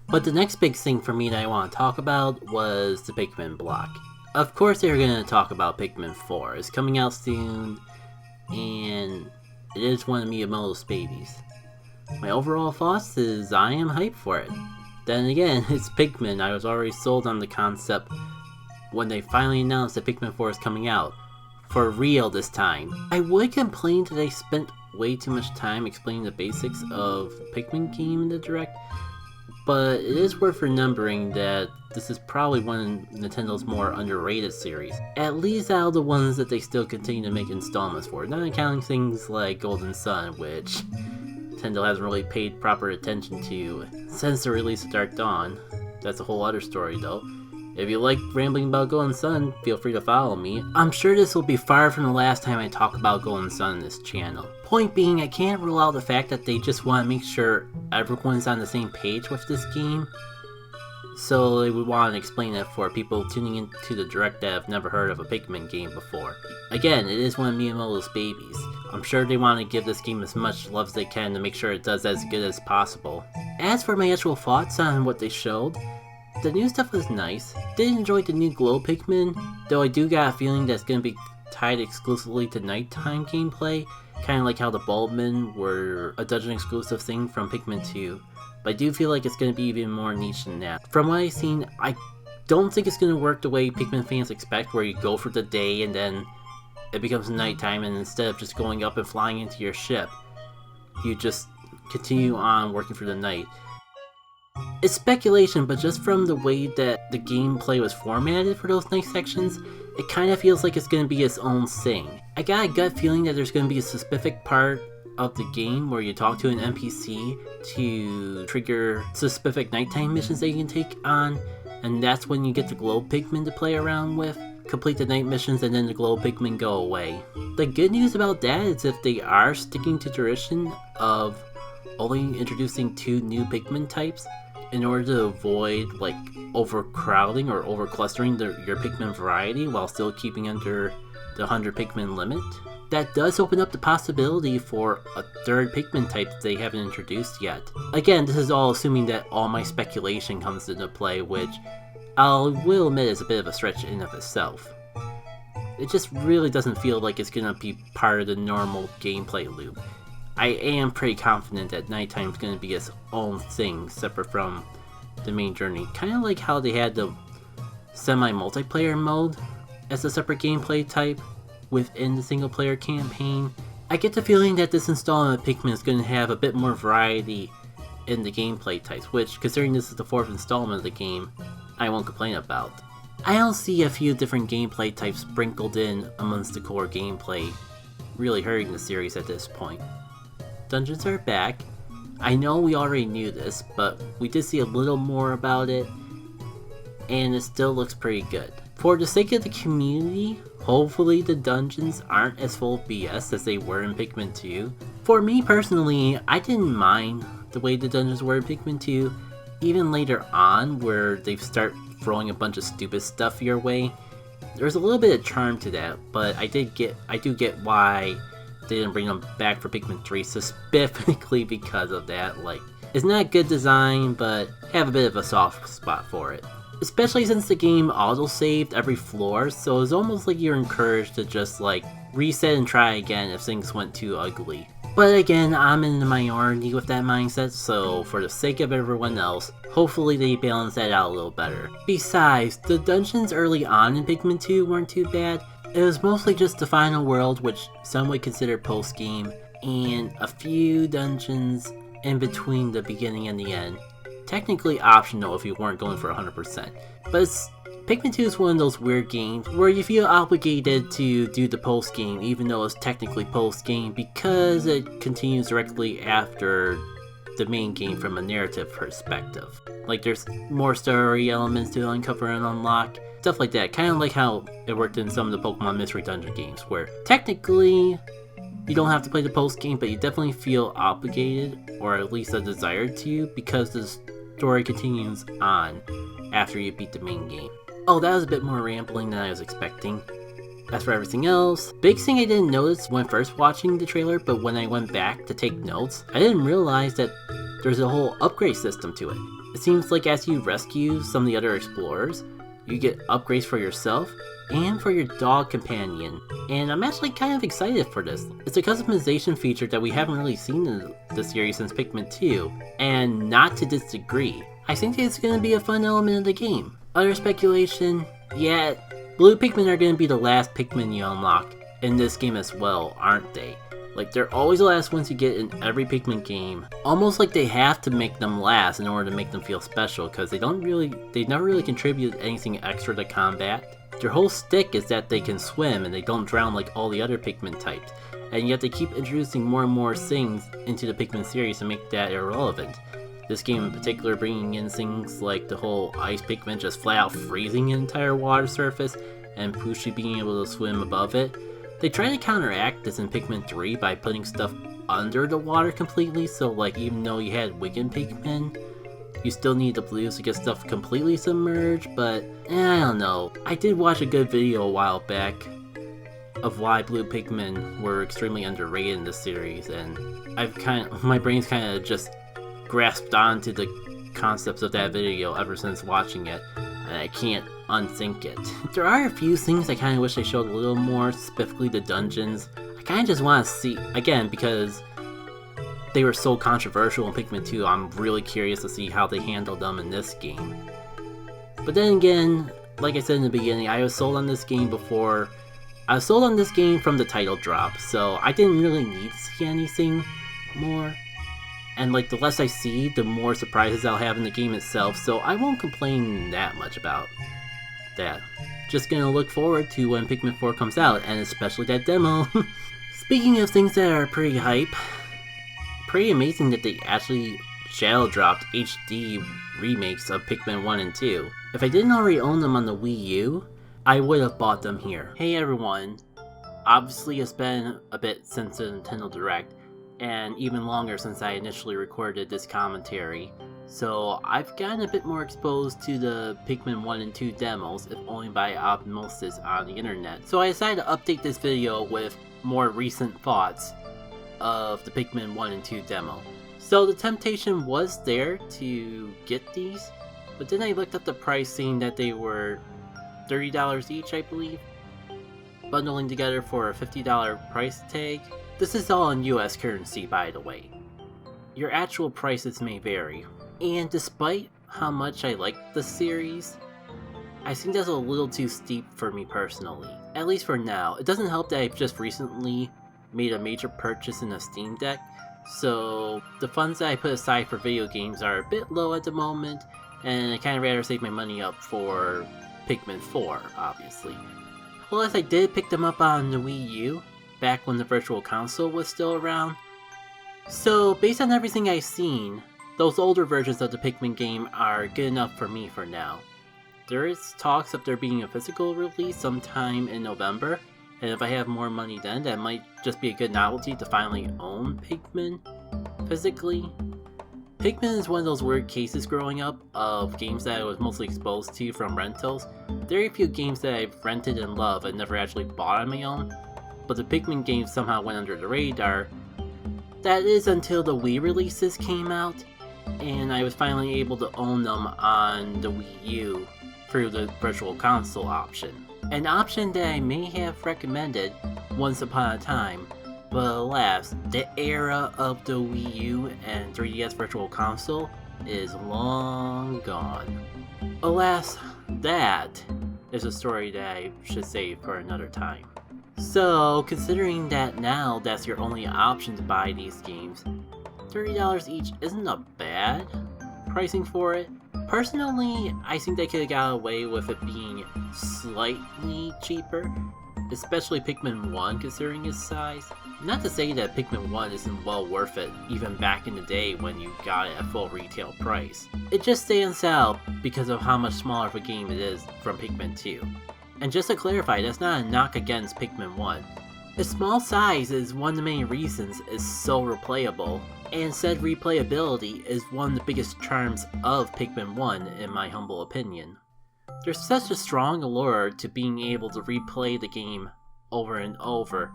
But the next big thing for me that I want to talk about was the Pikmin block. Of course they were going to talk about Pikmin 4. It's coming out soon, and it is one of Miyamoto's babies. My overall thoughts is I am hyped for it. Then again, it's Pikmin. I was already sold on the concept when they finally announced that Pikmin 4 is coming out. For real this time. I would complain that they spent way too much time explaining the basics of the Pikmin game in the Direct, but it is worth remembering that this is probably one of Nintendo's more underrated series. At least out of the ones that they still continue to make installments for, not accounting things like Golden Sun, which Nintendo hasn't really paid proper attention to since the release of Dark Dawn. That's a whole other story though. If you like rambling about Golden Sun, feel free to follow me. I'm sure this will be far from the last time I talk about Golden Sun on this channel. Point being, I can't rule out the fact that they just want to make sure everyone's on the same page with this game. So they would want to explain it for people tuning into the Direct that have never heard of a Pikmin game before. Again, it is one of Miyamoto's babies. I'm sure they want to give this game as much love as they can to make sure it does as good as possible. As for my actual thoughts on what they showed, the new stuff was nice. Did enjoy the new glow Pikmin, though I do got a feeling that it's going to be tied exclusively to nighttime gameplay, kind of like how the Bulbmen were a dungeon exclusive thing from Pikmin 2. But I do feel like it's going to be even more niche than that. From what I've seen, I don't think it's going to work the way Pikmin fans expect, where you go for the day and then it becomes nighttime, and instead of just going up and flying into your ship, you just continue on working for the night. It's speculation, but just from the way that the gameplay was formatted for those night sections, it kind of feels like it's going to be its own thing. I got a gut feeling that there's going to be a specific part of the game where you talk to an NPC to trigger specific nighttime missions that you can take on, and that's when you get the glow Pikmin to play around with, complete the night missions, and then the glow Pikmin go away. The good news about that is if they are sticking to tradition of only introducing 2 new Pikmin types, in order to avoid like overcrowding or overclustering your Pikmin variety while still keeping under the 100 Pikmin limit. That does open up the possibility for a 3rd Pikmin type that they haven't introduced yet. Again, this is all assuming that all my speculation comes into play, which I will admit is a bit of a stretch in of itself. It just really doesn't feel like it's gonna be part of the normal gameplay loop. I am pretty confident that nighttime is going to be its own thing, separate from the main journey. Kind of like how they had the semi-multiplayer mode as a separate gameplay type within the single-player campaign. I get the feeling that this installment of Pikmin is going to have a bit more variety in the gameplay types, which, considering this is the 4th installment of the game, I won't complain about. I don't see a few different gameplay types sprinkled in amongst the core gameplay really hurting the series at this point. Dungeons are back. I know we already knew this, but we did see a little more about it, and it still looks pretty good. For the sake of the community, hopefully the dungeons aren't as full of BS as they were in Pikmin 2. For me personally, I didn't mind the way the dungeons were in Pikmin 2, even later on where they start throwing a bunch of stupid stuff your way. There's a little bit of charm to that, but I do get why they didn't bring them back for Pikmin 3 specifically because of that. Like, it's not good design, but have a bit of a soft spot for it. Especially since the game auto-saved every floor, so it's almost like you're encouraged to just like reset and try again if things went too ugly. But again, I'm in the minority with that mindset, so for the sake of everyone else, hopefully they balance that out a little better. Besides, the dungeons early on in Pikmin 2 weren't too bad. It was mostly just the final world, which some would consider post-game, and a few dungeons in between the beginning and the end. Technically optional if you weren't going for 100%. But Pikmin 2 is one of those weird games where you feel obligated to do the post-game even though it's technically post-game because it continues directly after the main game from a narrative perspective. Like there's more story elements to uncover and unlock. Stuff like that, kind of like how it worked in some of the Pokemon Mystery Dungeon games, where technically you don't have to play the post game, but you definitely feel obligated, or at least a desire to, because the story continues on after you beat the main game. Oh, that was a bit more rambling than I was expecting. As for everything else, big thing I didn't notice when first watching the trailer, but when I went back to take notes, I didn't realize that there's a whole upgrade system to it. It seems like as you rescue some of the other explorers, you get upgrades for yourself and for your dog companion, and I'm actually kind of excited for this. It's a customization feature that we haven't really seen in the series since Pikmin 2, and not to this degree. I think it's going to be a fun element of the game. Other speculation, yeah, blue Pikmin are going to be the last Pikmin you unlock in this game as well, aren't they? Like, they're always the last ones you get in every Pikmin game. Almost like they have to make them last in order to make them feel special, because they never really contribute anything extra to combat. Their whole stick is that they can swim and they don't drown like all the other Pikmin types, and yet they keep introducing more and more things into the Pikmin series to make that irrelevant. This game in particular bringing in things like the whole ice Pikmin just flat out freezing an entire water surface, and Pushy being able to swim above it. They try to counteract this in Pikmin 3 by putting stuff under the water completely, so like even though you had Wiggin Pikmin, you still need the blues to get stuff completely submerged, but I don't know. I did watch a good video a while back of why blue Pikmin were extremely underrated in this series, and my brain's kind of just grasped onto the concepts of that video ever since watching it, and I can't unthink it. There are a few things I kind of wish they showed a little more, specifically the dungeons. I kind of just want to see, again, because they were so controversial in Pikmin 2, I'm really curious to see how they handle them in this game. But then again, like I said in the beginning, I was sold on this game before. I was sold on this game from the title drop, so I didn't really need to see anything more. And like the less I see, the more surprises I'll have in the game itself, so I won't complain that much about that. Just gonna look forward to when Pikmin 4 comes out, and especially that demo. Speaking of things that are pretty hype, pretty amazing that they actually shadow dropped HD remakes of Pikmin 1 and 2. If I didn't already own them on the Wii U, I would have bought them here. Hey everyone, obviously it's been a bit since the Nintendo Direct, and even longer since I initially recorded this commentary, so I've gotten a bit more exposed to the Pikmin 1 and 2 demos, if only by osmosis on the internet. So I decided to update this video with more recent thoughts of the Pikmin 1 and 2 demo. So the temptation was there to get these, but then I looked up the price, seeing that they were $30 each, I believe, bundling together for a $50 price tag. This is all in US currency, by the way. Your actual prices may vary. And despite how much I like the series, I think that's a little too steep for me personally. At least for now. It doesn't help that I've just recently made a major purchase in a Steam Deck, so the funds that I put aside for video games are a bit low at the moment, and I kind of rather save my money up for Pikmin 4, obviously. Plus, I did pick them up on the Wii U, back when the Virtual Console was still around. So, based on everything I've seen, those older versions of the Pikmin game are good enough for me for now. There is talks of there being a physical release sometime in November, and if I have more money then, that might just be a good novelty to finally own Pikmin physically. Pikmin is one of those weird cases growing up of games that I was mostly exposed to from rentals. Very few games that I've rented and loved and never actually bought on my own, but the Pikmin games somehow went under the radar. That is until the Wii releases came out, and I was finally able to own them on the Wii U through the Virtual Console option. An option that I may have recommended once upon a time, but alas, the era of the Wii U and 3DS Virtual Console is long gone. Alas, that is a story that I should save for another time. So, considering that now that's your only option to buy these games, $30 each isn't a bad pricing for it. Personally, I think they could have got away with it being slightly cheaper, especially Pikmin 1 considering its size. Not to say that Pikmin 1 isn't well worth it, even back in the day when you got it at full retail price. It just stands out because of how much smaller of a game it is from Pikmin 2. And just to clarify, that's not a knock against Pikmin 1. Its small size is one of the main reasons it's so replayable, and said replayability is one of the biggest charms of Pikmin 1 in my humble opinion. There's such a strong allure to being able to replay the game over and over,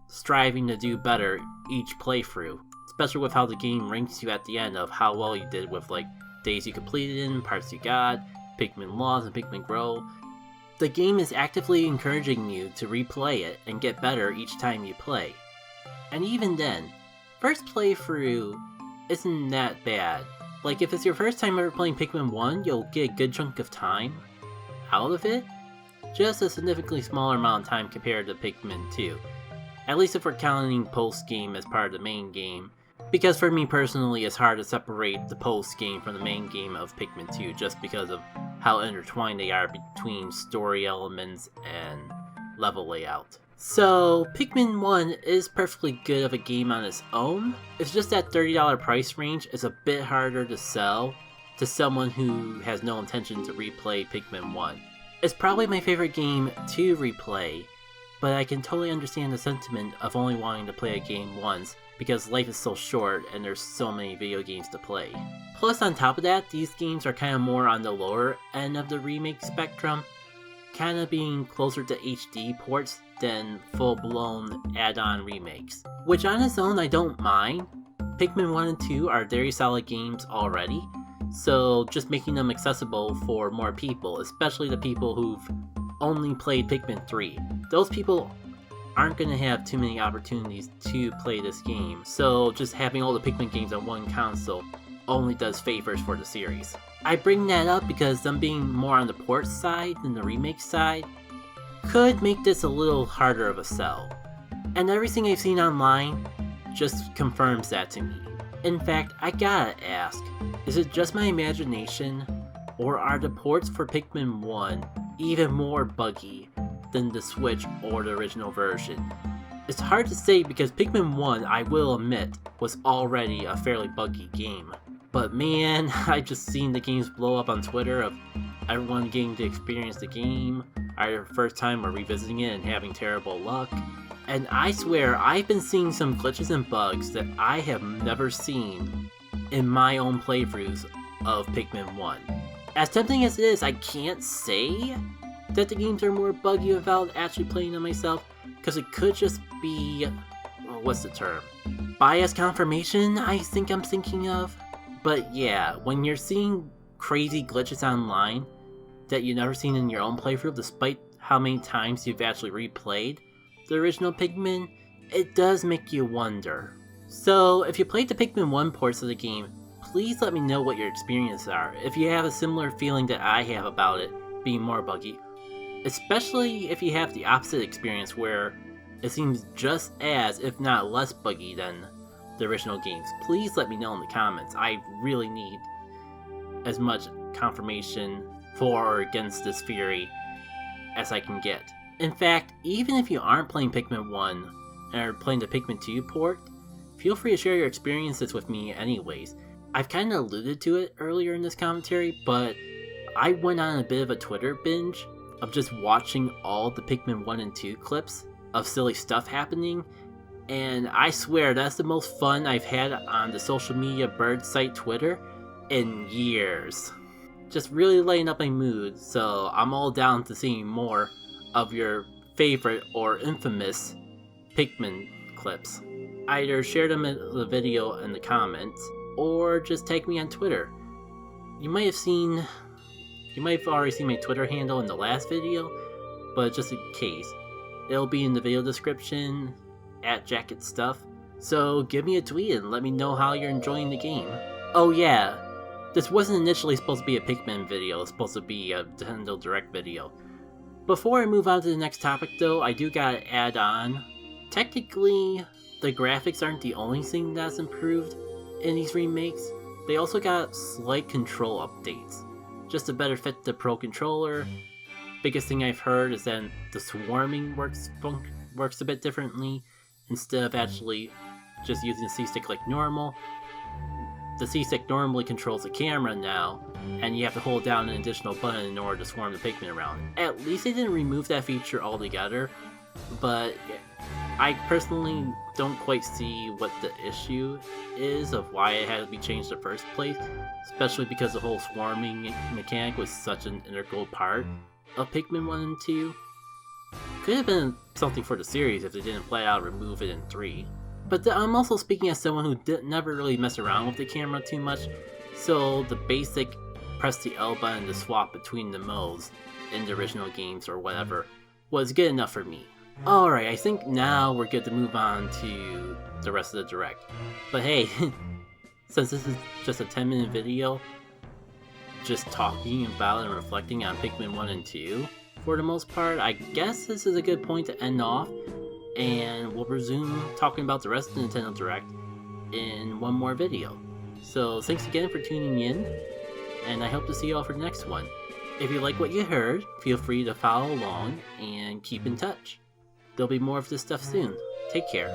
striving to do better each playthrough. especially with how the game ranks you at the end of how well you did with like days you completed in, parts you got, Pikmin Lost and Pikmin Grow. The game is actively encouraging you to replay it and get better each time you play. And even then, first playthrough isn't that bad. Like, if it's your first time ever playing Pikmin 1, you'll get a good chunk of time out of it. Just a significantly smaller amount of time compared to Pikmin 2. At least if we're counting post-game as part of the main game. Because for me personally, it's hard to separate the post-game from the main game of Pikmin 2 just because of how intertwined they are between story elements and level layout. So, Pikmin 1 is perfectly good of a game on its own. It's just that $30 price range is a bit harder to sell to someone who has no intention to replay Pikmin 1. It's probably my favorite game to replay, but I can totally understand the sentiment of only wanting to play a game once because life is so short and there's so many video games to play. Plus on top of that, these games are kind of more on the lower end of the remake spectrum, kind of being closer to HD ports than full-blown add-on remakes. Which on its own I don't mind. Pikmin 1 and 2 are very solid games already, so just making them accessible for more people, especially the people who've only played Pikmin 3. Those people aren't going to have too many opportunities to play this game, so just having all the Pikmin games on one console only does favors for the series. I bring that up because them being more on the port side than the remake side could make this a little harder of a sell. And everything I've seen online just confirms that to me. In fact, I gotta ask, is it just my imagination, or are the ports for Pikmin 1 even more buggy than the Switch or the original version? It's hard to say because Pikmin 1, I will admit, was already a fairly buggy game. But man, I've just seen the games blow up on Twitter of everyone getting to experience the game, either first time or revisiting it and having terrible luck. And I swear, I've been seeing some glitches and bugs that I have never seen in my own playthroughs of Pikmin 1. As tempting as it is, I can't say that the games are more buggy without actually playing them myself, because it could just be, what's the term? Bias confirmation, I think I'm thinking of. But yeah, when you're seeing crazy glitches online that you've never seen in your own playthrough, despite how many times you've actually replayed the original Pikmin, it does make you wonder. So if you played the Pikmin 1 ports of the game, please let me know what your experiences are, if you have a similar feeling that I have about it being more buggy. Especially if you have the opposite experience where it seems just as, if not less buggy than the original games. Please let me know in the comments. I really need as much confirmation for or against this theory as I can get. In fact, even if you aren't playing Pikmin 1 and are playing the Pikmin 2 port, feel free to share your experiences with me anyways. I've kind of alluded to it earlier in this commentary, but I went on a bit of a Twitter binge of just watching all the Pikmin 1 and 2 clips of silly stuff happening, and I swear that's the most fun I've had on the social media bird site Twitter in years. Just really lighting up my mood, so I'm all down to seeing more of your favorite or infamous Pikmin clips. Either share them in the video in the comments, or just tag me on Twitter. You might have already seen my Twitter handle in the last video, but just in case, it'll be in the video description, @JacketStuff, so give me a tweet and let me know how you're enjoying the game. Oh yeah, this wasn't initially supposed to be a Pikmin video, it's supposed to be a Nintendo Direct video. Before I move on to the next topic though, I do gotta add on, technically, the graphics aren't the only thing that's improved in these remakes. They also got slight control updates, just to better fit the Pro Controller. Biggest thing I've heard is that the swarming works a bit differently. Instead of actually just using the C-Stick like normal, the C-Stick normally controls the camera now, and you have to hold down an additional button in order to swarm the Pikmin around. At least they didn't remove that feature altogether, but I personally don't quite see what the issue is of why it had to be changed in the first place, especially because the whole swarming mechanic was such an integral part of Pikmin 1 and 2. Could have been something for the series if they didn't flat out remove it in 3. But I'm also speaking as someone who never really messed around with the camera too much, so the basic press the L button to swap between the modes in the original games or whatever was good enough for me. Alright, I think now we're good to move on to the rest of the Direct. But hey, since this is just a 10-minute video, just talking about and reflecting on Pikmin 1 and 2, for the most part, I guess this is a good point to end off, and we'll resume talking about the rest of the Nintendo Direct in one more video. So thanks again for tuning in, and I hope to see you all for the next one. If you like what you heard, feel free to follow along and keep in touch. There'll be more of this stuff soon. Take care.